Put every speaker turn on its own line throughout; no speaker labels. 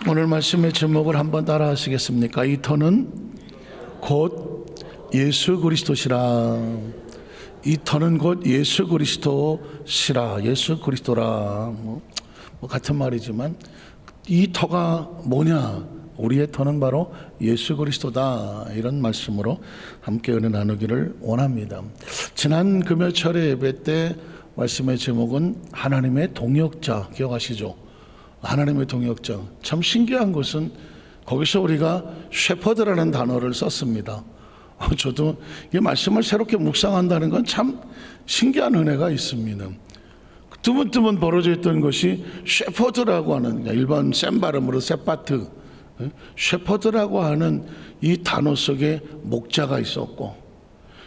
오늘 말씀의 제목을 한번 따라 하시겠습니까? 이 터는 곧 예수 그리스도시라. 이 터는 곧 예수 그리스도시라. 예수 그리스도라. 뭐 같은 말이지만 이 터가 뭐냐? 우리의 터는 바로 예수 그리스도다. 이런 말씀으로 함께 은혜 나누기를 원합니다. 지난 금요철의 예배 때 말씀의 제목은 하나님의 동역자, 기억하시죠? 하나님의 동역자. 참 신기한 것은 거기서 우리가 셰퍼드라는 단어를 썼습니다. 저도 이 말씀을 새롭게 묵상한다는 건 참 신기한 은혜가 있습니다. 뜨문뜨문 벌어져 있던 것이 셰퍼드라고 하는, 일반 센 발음으로 세파트, 셰퍼드라고 하는 이 단어 속에 목자가 있었고,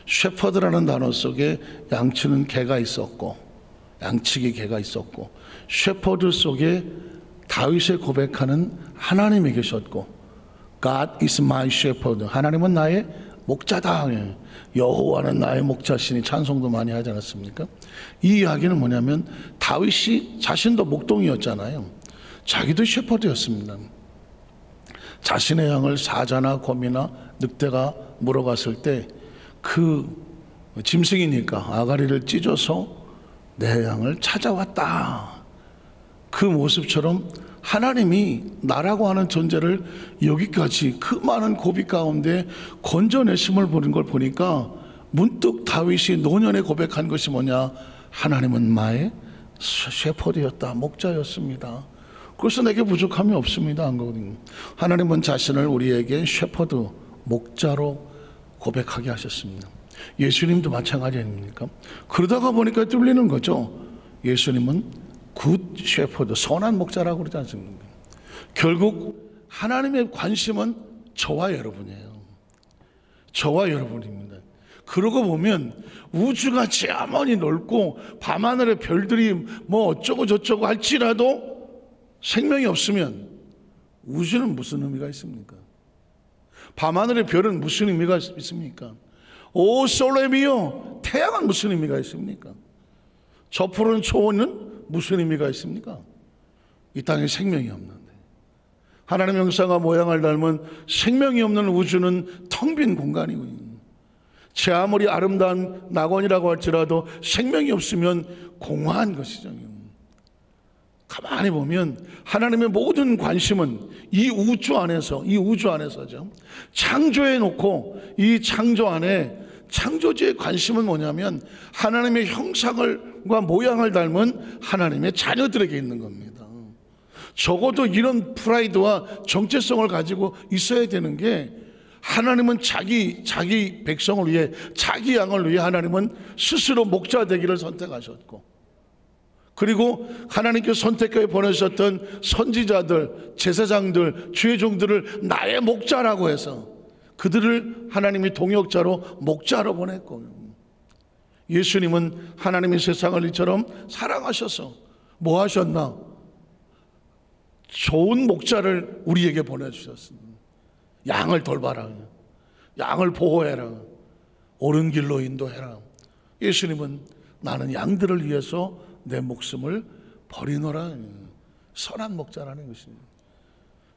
셰퍼드라는 단어 속에 양치는 개가 있었고, 양치기 개가 있었고, 셰퍼드 속에 다윗의 고백하는 하나님이 계셨고, God is my shepherd. 하나님은 나의 목자다. 여호와는 나의 목자시니 찬송도 많이 하지 않았습니까? 이 이야기는 뭐냐면 다윗이 자신도 목동이었잖아요. 자기도 셰퍼드였습니다. 자신의 양을 사자나 곰이나 늑대가 물어갔을 때 그 짐승이니까 아가리를 찢어서 내 양을 찾아왔다. 그 모습처럼 하나님이 나라고 하는 존재를 여기까지 그 많은 고비 가운데 건져내심을 보는 걸 보니까 문득 다윗이 노년에 고백한 것이 뭐냐? 하나님은 나의 셰퍼드였다. 목자였습니다. 그래서 내게 부족함이 없습니다. 한 거거든요. 하나님은 자신을 우리에게 셰퍼드, 목자로 고백하게 하셨습니다. 예수님도 마찬가지 아닙니까? 그러다가 보니까 뚫리는 거죠. 예수님은 굿 셰퍼드, 선한 목자라고 그러지 않습니까? 결국 하나님의 관심은 저와 여러분이에요. 저와 여러분입니다. 그러고 보면 우주가 아무리 넓고 밤하늘의 별들이 뭐 어쩌고 저쩌고 할지라도 생명이 없으면 우주는 무슨 의미가 있습니까? 밤하늘의 별은 무슨 의미가 있습니까? 오 솔레미오, 태양은 무슨 의미가 있습니까? 저 푸른 초원은 무슨 의미가 있습니까? 이 땅에 생명이 없는데, 하나님의 형상과 모양을 닮은 생명이 없는 우주는 텅 빈 공간이고, 제 아무리 아름다운 낙원이라고 할지라도 생명이 없으면 공허한 것이죠. 가만히 보면 하나님의 모든 관심은 이 우주 안에서죠. 창조해 놓고 이 창조 안에 창조주의 관심은 뭐냐면 하나님의 형상과 모양을 닮은 하나님의 자녀들에게 있는 겁니다. 적어도 이런 프라이드와 정체성을 가지고 있어야 되는 게, 하나님은 자기 백성을 위해, 자기 양을 위해 하나님은 스스로 목자 되기를 선택하셨고, 그리고 하나님께서 선택해 보내셨던 선지자들, 제사장들, 주의 종들을 나의 목자라고 해서 그들을 하나님이 동역자로, 목자로 보냈고, 예수님은 하나님의 세상을 이처럼 사랑하셔서 뭐 하셨나? 좋은 목자를 우리에게 보내주셨습니다. 양을 돌봐라, 양을 보호해라, 옳은 길로 인도해라. 예수님은 나는 양들을 위해서 내 목숨을 버리노라, 선한 목자라는 것입니다.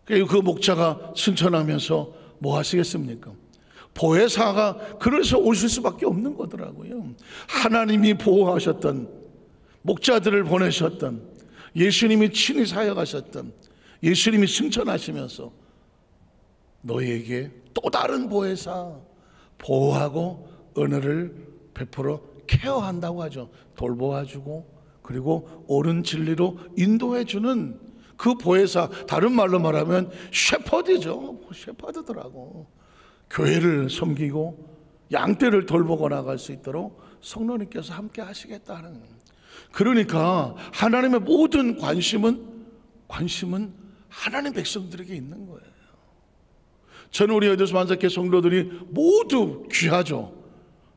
그 목자가 승천하면서 뭐 하시겠습니까? 보혜사가 그래서 오실 수밖에 없는 거더라고요. 하나님이 보호하셨던, 목자들을 보내셨던, 예수님이 친히 사역하셨던, 예수님이 승천하시면서 너희에게 또 다른 보혜사, 보호하고 은혜를 베풀어 케어한다고 하죠. 돌보아주고, 그리고 옳은 진리로 인도해주는 그 보혜사, 다른 말로 말하면 셰퍼드죠. 셰퍼드더라고. 교회를 섬기고 양떼를 돌보고 나갈 수 있도록 성령님께서 함께 하시겠다는. 그러니까 하나님의 모든 관심은 하나님 백성들에게 있는 거예요. 저는 우리 에베소 만삭회 성도들이 모두 귀하죠.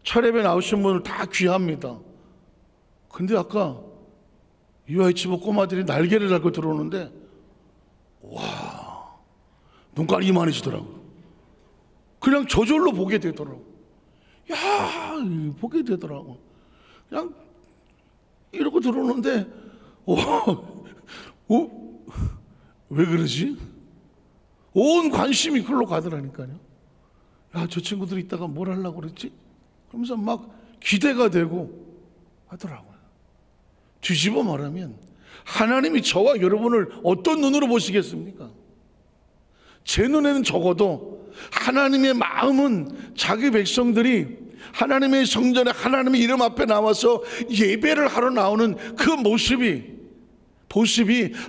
철예배 나오신 분들 다 귀합니다. 근데 아까 유아이치부 꼬마들이 날개를 달고 들어오는데, 와, 눈깔이 이만해지더라고요. 그냥 저절로 보게 되더라고요. 야, 보게 되더라고요. 그냥 이러고 들어오는데, 왜 그러지? 온 관심이 그걸로 가더라니까요. 야, 저 친구들이 이따가 뭘 하려고 그랬지? 그러면서 막 기대가 되고 하더라고요. 뒤집어 말하면 하나님이 저와 여러분을 어떤 눈으로 보시겠습니까? 제 눈에는 적어도 하나님의 마음은 자기 백성들이 하나님의 성전에 하나님의 이름 앞에 나와서 예배를 하러 나오는 그 모습이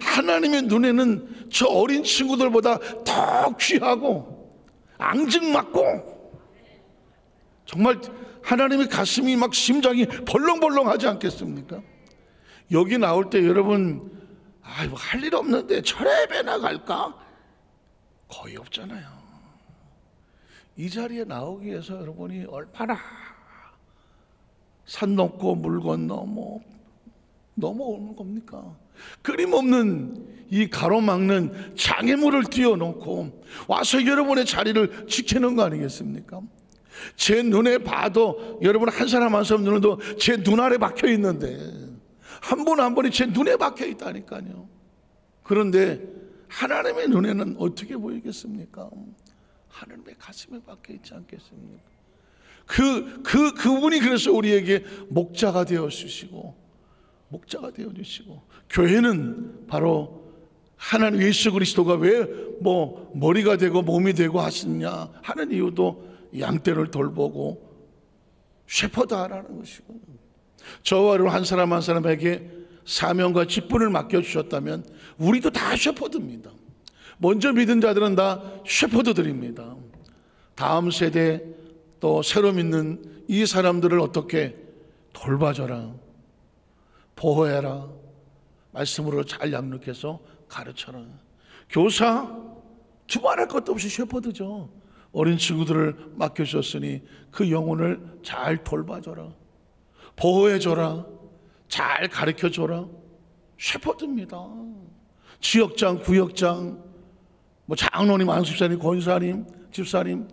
하나님의 눈에는 저 어린 친구들보다 더 귀하고 앙증맞고 정말 하나님의 가슴이 막 심장이 벌렁벌렁 하지 않겠습니까? 여기 나올 때 여러분 할 일 없는데 절에 예배나 갈까? 거의 없잖아요. 이 자리에 나오기 위해서 여러분이 얼마나 산 넘고 물 건너 넘어오는 겁니까? 끊임없는 이 가로막는 장애물을 띄워놓고 와서 여러분의 자리를 지키는 거 아니겠습니까? 제 눈에 봐도 여러분 한 사람 한 사람 눈에도 제 눈 아래 박혀 있는데 한 분 한 분이 제 눈에 박혀 있다니까요. 그런데 하나님의 눈에는 어떻게 보이겠습니까? 하나님의 가슴에 박혀 있지 않겠습니까? 그분이 그래서 우리에게 목자가 되어 주시고 교회는 바로 하나님 예수 그리스도가 왜 머리가 되고 몸이 되고 하시냐 하는 이유도 양떼를 돌보고 셰퍼드하라는 것이고, 저와 여러분 한 사람 한 사람에게 사명과 직분을 맡겨주셨다면 우리도 다 셰퍼드입니다. 먼저 믿은 자들은 다 셰퍼드들입니다. 다음 세대 또 새로 믿는 이 사람들을 어떻게 돌봐줘라, 보호해라, 말씀으로 잘 양육해서 가르쳐라. 교사 두말할 것도 없이 셰퍼드죠. 어린 친구들을 맡겨주셨으니 그 영혼을 잘 돌봐줘라, 보호해줘라, 잘 가르쳐줘라. 셰퍼드입니다. 지역장, 구역장, 장로님, 안수사님, 권사님, 집사님,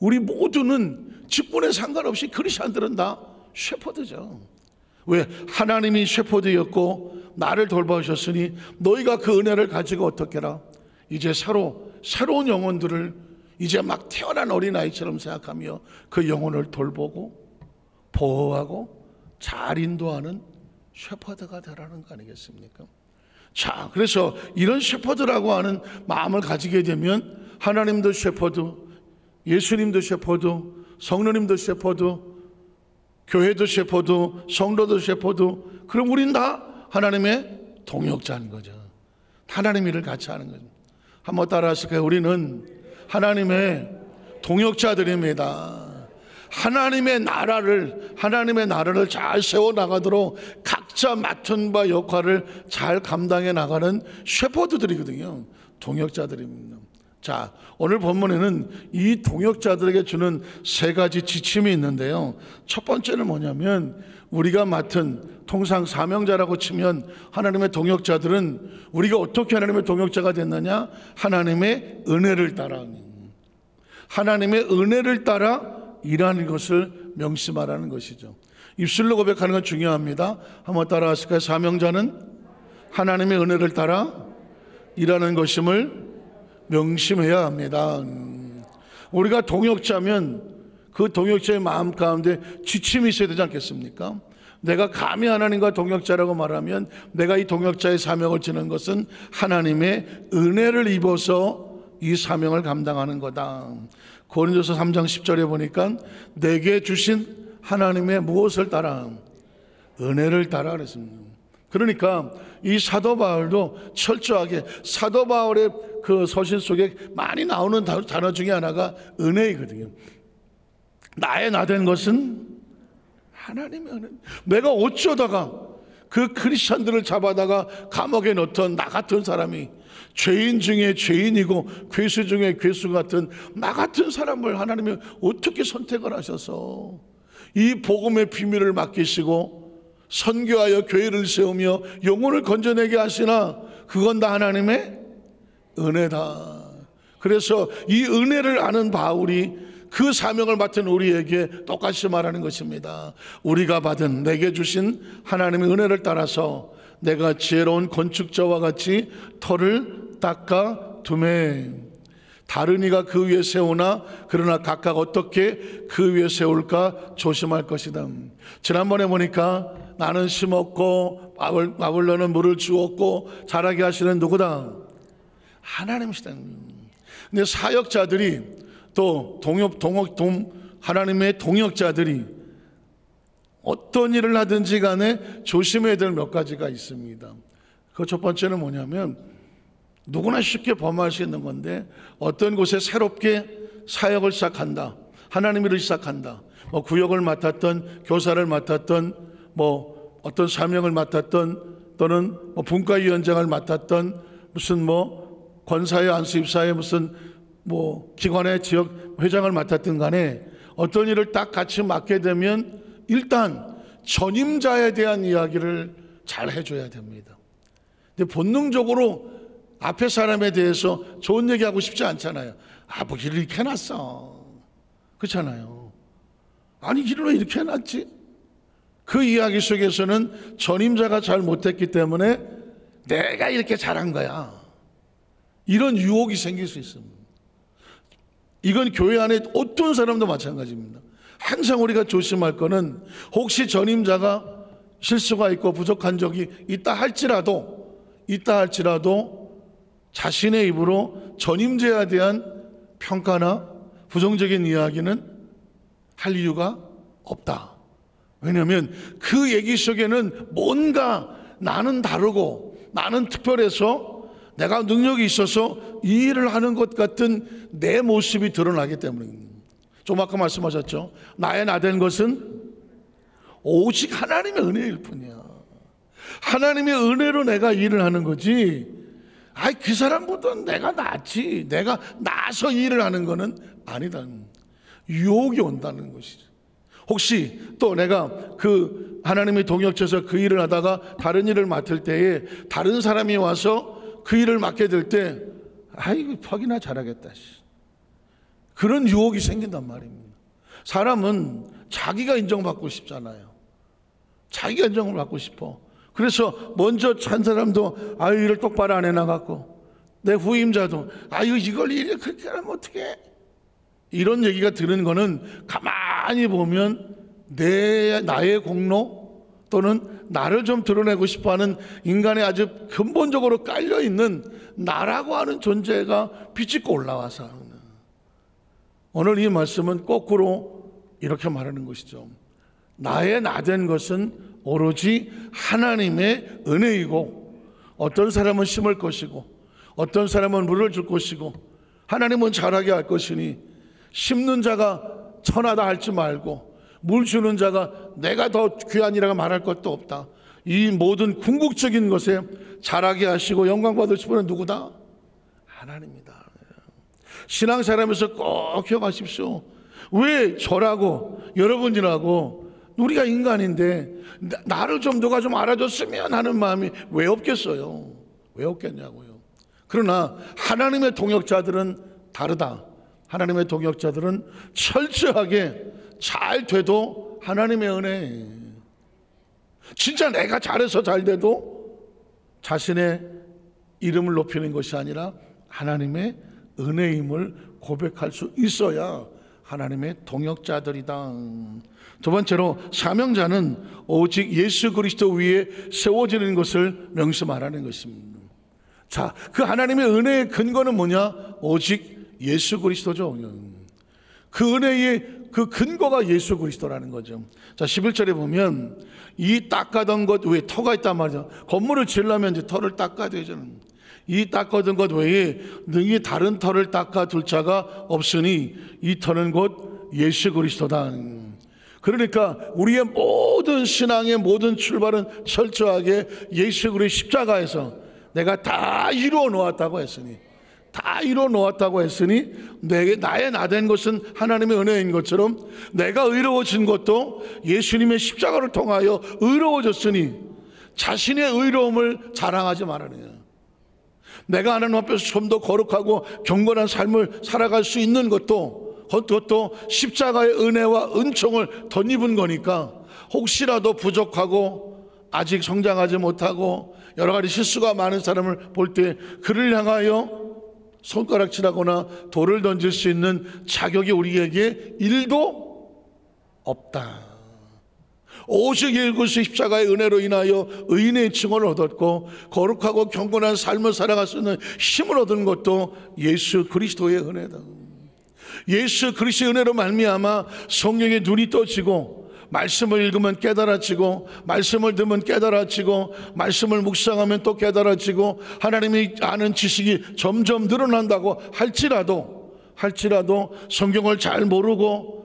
우리 모두는 직분에 상관없이 크리스천들은 다 셰퍼드죠. 왜? 하나님이 셰퍼드였고 나를 돌봐주셨으니 너희가 그 은혜를 가지고 어떻게 해라? 이제 새로운 영혼들을 이제 막 태어난 어린아이처럼 생각하며 그 영혼을 돌보고 보호하고 잘 인도하는 셰퍼드가 되라는 거 아니겠습니까? 자, 그래서 이런 셰퍼드라고 하는 마음을 가지게 되면 하나님도 셰퍼드, 예수님도 셰퍼드, 성령님도 셰퍼드, 교회도 셰퍼드, 성도도 셰퍼드. 그럼 우린 다 하나님의 동역자인 거죠. 하나님 일을 같이 하는 거죠. 한번 따라 하실까요? 우리는 하나님의 동역자들입니다. 하나님의 나라를 잘 세워나가도록 각자 맡은 바 역할을 잘 감당해 나가는 셰퍼드들이거든요. 동역자들입니다. 자, 오늘 본문에는 이 동역자들에게 주는 세 가지 지침이 있는데요. 첫 번째는 뭐냐면 우리가 맡은, 통상 사명자라고 치면 하나님의 동역자들은 우리가 어떻게 하나님의 동역자가 됐느냐? 하나님의 은혜를 따라, 하나님의 은혜를 따라 일하는 것을 명심하라는 것이죠. 입술로 고백하는 건 중요합니다. 한번 따라 하실까요? 사명자는 하나님의 은혜를 따라 일하는 것임을 명심해야 합니다. 우리가 동역자면 그 동역자의 마음 가운데 지침이 있어야 되지 않겠습니까? 내가 감히 하나님과 동역자라고 말하면 내가 이 동역자의 사명을 지는 것은 하나님의 은혜를 입어서 이 사명을 감당하는 거다. 고린도서 3장 10절에 보니까 내게 주신 하나님의 무엇을 따라? 은혜를 따라 그랬습니다. 그러니까 이 사도 바울도 철저하게, 사도 바울의 그 서신 속에 많이 나오는 단어 중에 하나가 은혜이거든요. 나의 나 된 것은 하나님의 은혜. 내가 어쩌다가 그 크리스천들을 잡아다가 감옥에 넣던 나 같은 사람이, 죄인 중에 죄인이고 괴수 중에 괴수 같은 나 같은 사람을 하나님이 어떻게 선택을 하셔서 이 복음의 비밀을 맡기시고 선교하여 교회를 세우며 영혼을 건져내게 하시나? 그건 다 하나님의 은혜다. 그래서 이 은혜를 아는 바울이 그 사명을 맡은 우리에게 똑같이 말하는 것입니다. 우리가 받은, 내게 주신 하나님의 은혜를 따라서 내가 지혜로운 건축자와 같이 터를 닦아 두매. 다른 이가 그 위에 세우나 그러나 각각 어떻게 그 위에 세울까 조심할 것이다. 지난번에 보니까 나는 심었고 아울러는 물을 주었고 자라게 하시는 누구다? 하나님이시다. 근데 사역자들이 또 하나님의 동역자들이 어떤 일을 하든지 간에 조심해야 될 몇 가지가 있습니다. 그 첫 번째는 뭐냐면 누구나 쉽게 범할 수 있는 건데, 어떤 곳에 새롭게 사역을 시작한다, 하나님 일을 시작한다, 뭐 구역을 맡았던, 교사를 맡았던, 뭐 어떤 사명을 맡았던, 또는 뭐 분과위원장을 맡았던, 무슨 뭐 권사회 안수입사회 무슨 뭐 기관의 지역 회장을 맡았든 간에 어떤 일을 딱 같이 맡게 되면 일단 전임자에 대한 이야기를 잘 해줘야 됩니다. 근데 본능적으로 앞에 사람에 대해서 좋은 얘기하고 싶지 않잖아요. 뭐 일을 이렇게 해놨어, 그렇잖아요. 아니 일을 왜 이렇게 해놨지? 그 이야기 속에서는 전임자가 잘 못했기 때문에 내가 이렇게 잘한 거야, 이런 유혹이 생길 수 있습니다. 이건 교회 안에 어떤 사람도 마찬가지입니다. 항상 우리가 조심할 거는, 혹시 전임자가 실수가 있고 부족한 적이 있다 할지라도 자신의 입으로 전임자에 대한 평가나 부정적인 이야기는 할 이유가 없다. 왜냐하면 그 얘기 속에는 뭔가 나는 다르고 나는 특별해서 내가 능력이 있어서 이 일을 하는 것 같은 내 모습이 드러나기 때문입니다. 좀 아까 말씀하셨죠. 나의 나된 것은 오직 하나님의 은혜일 뿐이야. 하나님의 은혜로 내가 일을 하는 거지, 그 사람보다 내가 낫지, 내가 나서 일을 하는 거는 아니다. 유혹이 온다는 것이죠. 혹시 또 내가 그 하나님의 동역자에서 그 일을 하다가 다른 일을 맡을 때에 다른 사람이 와서 그 일을 맡게 될 때 퍽이나 잘하겠다, 그런 유혹이 생긴단 말입니다. 사람은 자기가 인정받고 싶잖아요. 자기가 인정을 받고 싶어. 그래서 먼저 찬 사람도 일을 똑바로 안 해나갔고, 내 후임자도 이걸 일을 그렇게 하면 어떡해, 이런 얘기가 드는 거는 가만히 보면 나의 공로 또는 나를 좀 드러내고 싶어하는 인간의 아주 근본적으로 깔려있는 나라고 하는 존재가 비집고 올라와서 하는, 오늘 이 말씀은 거꾸로 이렇게 말하는 것이죠. 나의 나된 것은 오로지 하나님의 은혜이고, 어떤 사람은 심을 것이고 어떤 사람은 물을 줄 것이고, 하나님은 자라게 할 것이니 심는 자가 천하다 할지 말고 물 주는 자가 내가 더 귀하니라 말할 것도 없다. 이 모든 궁극적인 것에 자라게 하시고 영광 받으실 분은 누구다? 하나님이다. 신앙생활하면서 꼭 기억하십시오. 왜 저라고 여러분이라고, 우리가 인간인데 나를 좀 누가 좀 알아줬으면 하는 마음이 왜 없겠어요? 왜 없겠냐고요. 그러나 하나님의 동역자들은 다르다. 하나님의 동역자들은 철저하게 잘 돼도 하나님의 은혜, 진짜 내가 잘해서 잘 돼도 자신의 이름을 높이는 것이 아니라 하나님의 은혜임을 고백할 수 있어야 하나님의 동역자들이다. 두 번째로, 사명자는 오직 예수 그리스도 위에 세워지는 것을 명시 말하는 것입니다. 자, 그 하나님의 은혜의 근거는 뭐냐? 오직 예수 그리스도죠. 그 은혜의 그 근거가 예수 그리스도라는 거죠. 자, 11절에 보면 이 닦아둔 것 외에 터가 있단 말이죠. 건물을 지으려면 이제 터를 닦아야 되잖아요. 이 닦아둔 것 외에 능히 다른 터를 닦아둘 자가 없으니 이 터는 곧 예수 그리스도다. 그러니까 우리의 모든 신앙의 모든 출발은 철저하게 예수 그리스도 십자가에서 내가 다 이루어 놓았다고 했으니, 나의 나된 것은 하나님의 은혜인 것처럼 내가 의로워진 것도 예수님의 십자가를 통하여 의로워졌으니 자신의 의로움을 자랑하지 말아요. 내가 하나님 앞에서 좀 더 거룩하고 경건한 삶을 살아갈 수 있는 그것도 십자가의 은혜와 은총을 덧입은 거니까, 혹시라도 부족하고 아직 성장하지 못하고 여러 가지 실수가 많은 사람을 볼 때 그를 향하여 손가락질하거나 돌을 던질 수 있는 자격이 우리에게 1도 없다. 오직 예수의 십자가의 은혜로 인하여 의인의 칭호를 얻었고 거룩하고 경건한 삶을 살아갈 수 있는 힘을 얻은 것도 예수 그리스도의 은혜다. 예수 그리스도의 은혜로 말미암아 성령의 눈이 떠지고 말씀을 읽으면 깨달아지고 말씀을 들으면 깨달아지고 말씀을 묵상하면 또 깨달아지고 하나님이 아는 지식이 점점 늘어난다고 할지라도 성경을 잘 모르고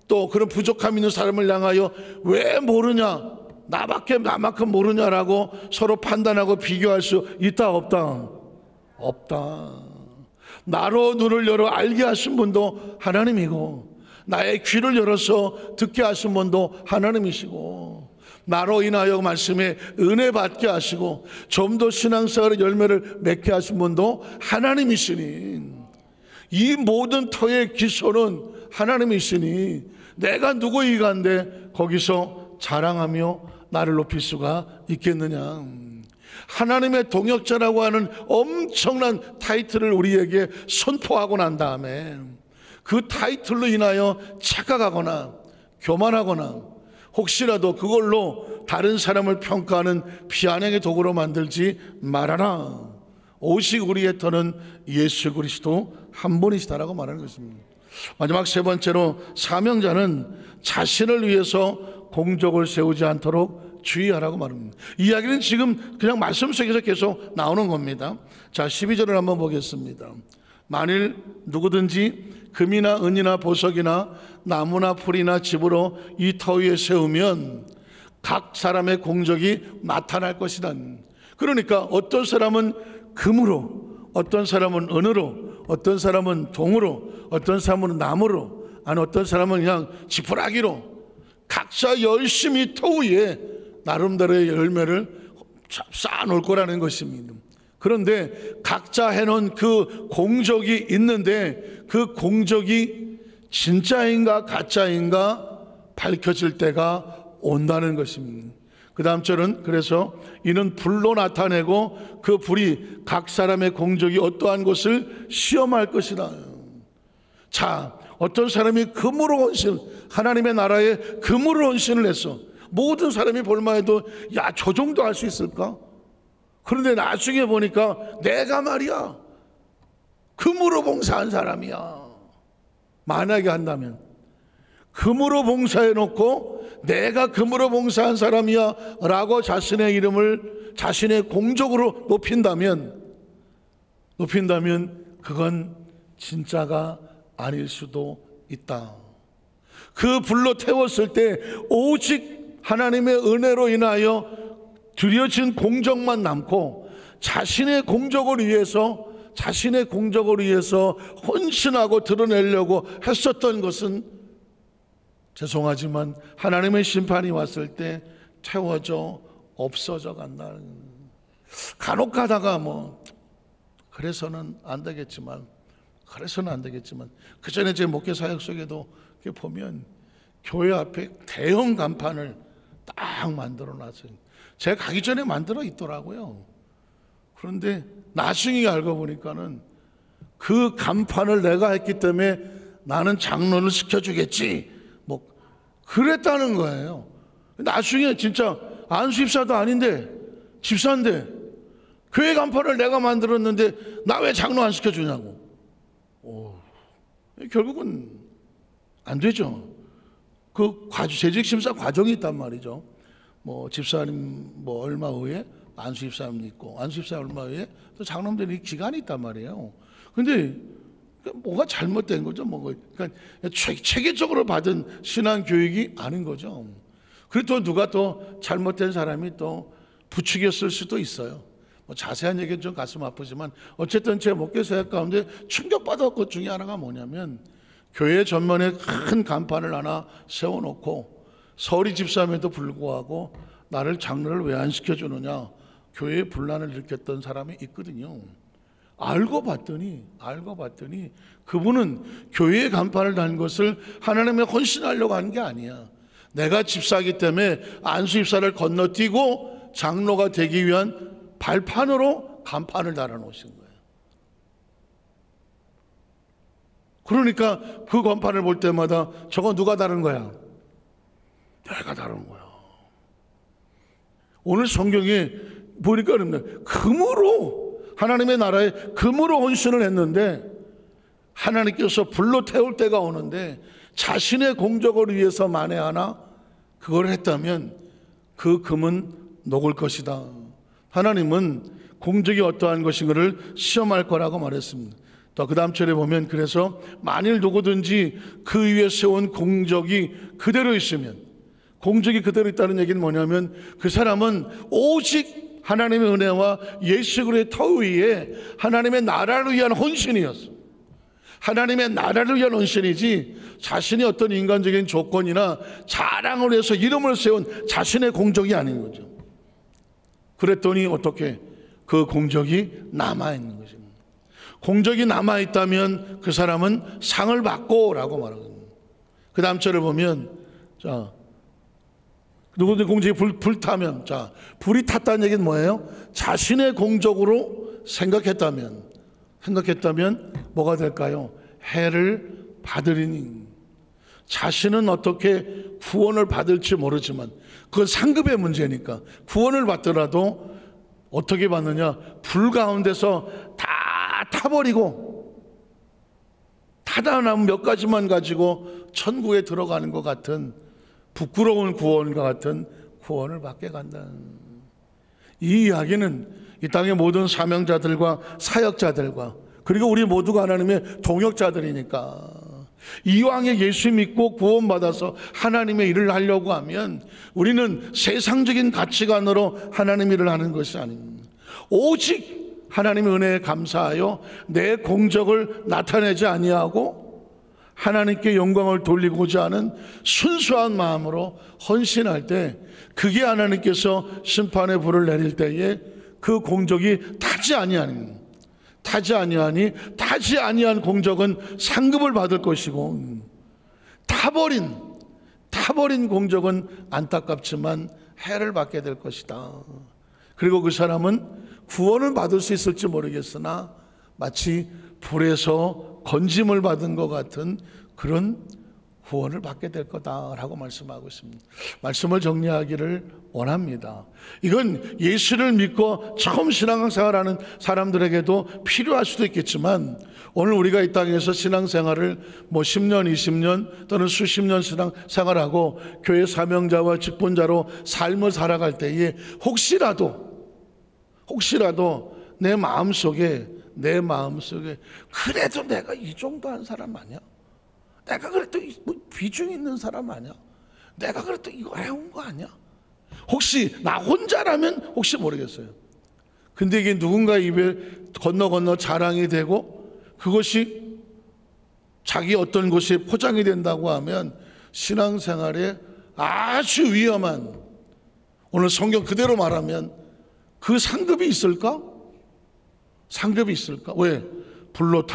또 그런 부족함 있는 사람을 향하여 왜 모르냐, 나만큼 모르냐라고 서로 판단하고 비교할 수 있다 없다? 없다. 나로 눈을 열어 알게 하신 분도 하나님이고 나의 귀를 열어서 듣게 하신 분도 하나님이시고 나로 인하여 말씀에 은혜 받게 하시고 좀 더 신앙생활의 열매를 맺게 하신 분도 하나님이시니 이 모든 터의 기초는 하나님이시니 내가 누구이간데 거기서 자랑하며 나를 높일 수가 있겠느냐. 하나님의 동역자라고 하는 엄청난 타이틀을 우리에게 선포하고 난 다음에 그 타이틀로 인하여 착각하거나 교만하거나 혹시라도 그걸로 다른 사람을 평가하는 비아냥의 도구로 만들지 말아라. 오직 우리의 터는 예수 그리스도 한 분이시다라고 말하는 것입니다. 마지막 세 번째로 사명자는 자신을 위해서 공적을 세우지 않도록 주의하라고 말합니다. 이야기는 지금 그냥 말씀 속에서 계속 나오는 겁니다. 자, 12절을 한번 보겠습니다. 만일 누구든지 금이나 은이나 보석이나 나무나 풀이나 집으로 이 터 위에 세우면 각 사람의 공적이 나타날 것이다. 그러니까 어떤 사람은 금으로, 어떤 사람은 은으로, 어떤 사람은 동으로, 어떤 사람은 나무로, 아니 어떤 사람은 그냥 지푸라기로 각자 열심히 터 위에 나름대로의 열매를 쌓아놓을 거라는 것입니다. 그런데 각자 해놓은 그 공적이 있는데 그 공적이 진짜인가 가짜인가 밝혀질 때가 온다는 것입니다. 그 다음 절은 그래서 이는 불로 나타내고 그 불이 각 사람의 공적이 어떠한 것을 시험할 것이다. 자, 어떤 사람이 금으로 헌신, 하나님의 나라에 금으로 헌신을 했어. 모든 사람이 볼만해도 야, 저 정도 할 수 있을까? 그런데 나중에 보니까 내가 말이야 금으로 봉사한 사람이야. 만약에 한다면 금으로 봉사해놓고 내가 금으로 봉사한 사람이야 라고 자신의 이름을 자신의 공적으로 높인다면 그건 진짜가 아닐 수도 있다. 그 불로 태웠을 때 오직 하나님의 은혜로 인하여 드려진 공적만 남고 자신의 공적을 위해서 헌신하고 드러내려고 했었던 것은 죄송하지만 하나님의 심판이 왔을 때 태워져 없어져 간다는. 간혹 가다가 그래서는 안 되겠지만 그 전에 제 목회 사역 속에도 보면 교회 앞에 대형 간판을 딱 만들어 놨어요. 제가 가기 전에 만들어 있더라고요. 그런데 나중에 알고 보니까는 그 간판을 내가 했기 때문에 나는 장로를 시켜주겠지 그랬다는 거예요. 나중에 진짜 안수집사도 아닌데 집사인데 교회 간판을 내가 만들었는데 나 왜 장로 안 시켜주냐고. 결국은 안 되죠. 그 재직심사 과정이 있단 말이죠. 집사님 얼마 후에 안수집사님 있고 안수집사 얼마 후에 또 장로들이 기간이 있단 말이에요. 근데 뭐가 잘못된 거죠? 그러니까 체계적으로 받은 신앙 교육이 아닌 거죠. 그리고 또 누가 또 잘못된 사람이 또 부추겼을 수도 있어요. 자세한 얘기는 좀 가슴 아프지만 어쨌든 제 목회 사역 가운데 충격받았던 것 중에 하나가 뭐냐면 교회 전면에 큰 간판을 하나 세워놓고 서리 집사임에도 불구하고 나를 장로를 왜 안 시켜주느냐 교회에 분란을 일으켰던 사람이 있거든요. 알고 봤더니 그분은 교회의 간판을 단 것을 하나님에 헌신하려고 한 게 아니야. 내가 집사이기 때문에 안수집사를 건너뛰고 장로가 되기 위한 발판으로 간판을 달아놓으신 거예요. 그러니까 그 건판을 볼 때마다 저거 누가 다른 거야? 내가 다른 거야. 오늘 성경에 보니까 금으로, 하나님의 나라에 금으로 헌신을 했는데 하나님께서 불로 태울 때가 오는데 자신의 공적을 위해서 만에 하나 그걸 했다면 그 금은 녹을 것이다. 하나님은 공적이 어떠한 것인가를 시험할 거라고 말했습니다. 또 그 다음 절에 보면, 그래서 만일 누구든지 그 위에 세운 공적이 그대로 있으면, 공적이 그대로 있다는 얘기는 뭐냐면 그 사람은 오직 하나님의 은혜와 예수 그리스도의 터 위에 하나님의 나라를 위한 헌신이었어. 하나님의 나라를 위한 헌신이지 자신이 어떤 인간적인 조건이나 자랑을 위해서 이름을 세운 자신의 공적이 아닌 거죠. 그랬더니 어떻게? 그 공적이 남아있는 것입니다. 공적이 남아있다면 그 사람은 상을 받고 라고 말하거든요. 그 다음 절을 보면, 자, 누구든 공적이 불타면, 자, 불이 탔다는 얘기는 뭐예요? 자신의 공적으로 생각했다면 뭐가 될까요? 해를 받으리니. 자신은 어떻게 구원을 받을지 모르지만 그건 상급의 문제니까 구원을 받더라도 어떻게 받느냐? 불 가운데서 다 타버리고 타다 남은 몇 가지만 가지고 천국에 들어가는 것 같은 부끄러운 구원과 같은 구원을 받게 간다는 이 이야기는 이 땅의 모든 사명자들과 사역자들과 그리고 우리 모두가 하나님의 동역자들이니까 이왕에 예수 믿고 구원받아서 하나님의 일을 하려고 하면 우리는 세상적인 가치관으로 하나님의 일을 하는 것이 아닙니다. 오직 하나님의 은혜에 감사하여 내 공적을 나타내지 아니하고 하나님께 영광을 돌리고자 하는 순수한 마음으로 헌신할 때, 그게 하나님께서 심판의 불을 내릴 때에 그 공적이 타지 아니하니 타지 아니한 공적은 상급을 받을 것이고, 타버린 공적은 안타깝지만 해를 받게 될 것이다. 그리고 그 사람은 구원을 받을 수 있을지 모르겠으나 마치 불에서 건짐을 받은 것 같은 그런 구원을 받게 될 거다라고 말씀하고 있습니다. 말씀을 정리하기를 원합니다. 이건 예수를 믿고 처음 신앙생활하는 사람들에게도 필요할 수도 있겠지만, 오늘 우리가 이 땅에서 신앙생활을 10년, 20년 또는 수십 년 신앙생활하고 교회 사명자와 직분자로 삶을 살아갈 때에 혹시라도 내 마음속에 그래도 내가 이 정도 한 사람 아니야? 내가 그래도 비중 있는 사람 아니야? 내가 그래도 이거 해온 거 아니야? 혹시 나 혼자라면 혹시 모르겠어요. 근데 이게 누군가 입에 건너 자랑이 되고 그것이 자기 어떤 것이 포장이 된다고 하면 신앙생활에 아주 위험한, 오늘 성경 그대로 말하면 그 상급이 있을까? 상급이 있을까? 왜? 불로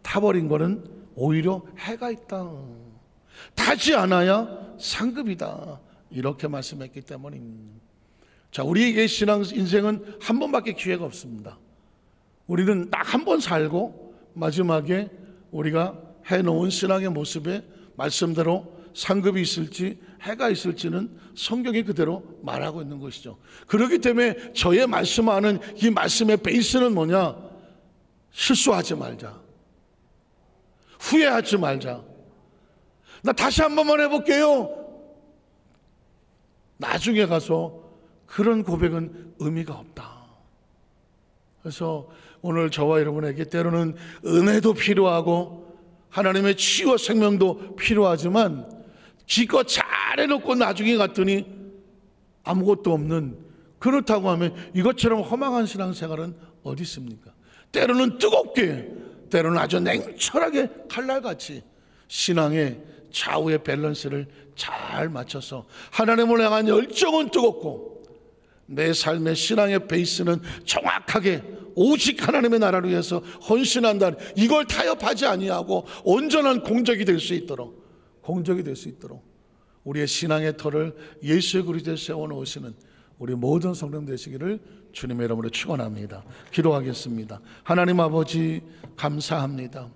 타버린 거는 오히려 해가 있다. 타지 않아야 상급이다. 이렇게 말씀했기 때문입니다. 자, 우리에게 신앙 인생은 한 번밖에 기회가 없습니다. 우리는 딱 한 번 살고 마지막에 우리가 해놓은 신앙의 모습에 말씀대로 상급이 있을지 해가 있을지는 성경이 그대로 말하고 있는 것이죠. 그렇기 때문에 저의 말씀하는 이 말씀의 베이스는 뭐냐? 실수하지 말자, 후회하지 말자, 나 다시 한 번만 해볼게요. 나중에 가서 그런 고백은 의미가 없다. 그래서 오늘 저와 여러분에게 때로는 은혜도 필요하고 하나님의 치유와 생명도 필요하지만 기껏 잘해놓고 나중에 갔더니 아무것도 없는, 그렇다고 하면 이것처럼 허망한 신앙생활은 어디 있습니까? 때로는 뜨겁게, 때로는 아주 냉철하게 칼날같이 신앙의 좌우의 밸런스를 잘 맞춰서 하나님을 향한 열정은 뜨겁고 내 삶의 신앙의 베이스는 정확하게 오직 하나님의 나라를 위해서 헌신한다는, 이걸 타협하지 아니하고 온전한 공적이 될 수 있도록 우리의 신앙의 터를 예수 그리스도에 세워놓으시는 우리 모든 성령 되시기를 주님의 이름으로 축원합니다. 기도하겠습니다. 하나님 아버지 감사합니다.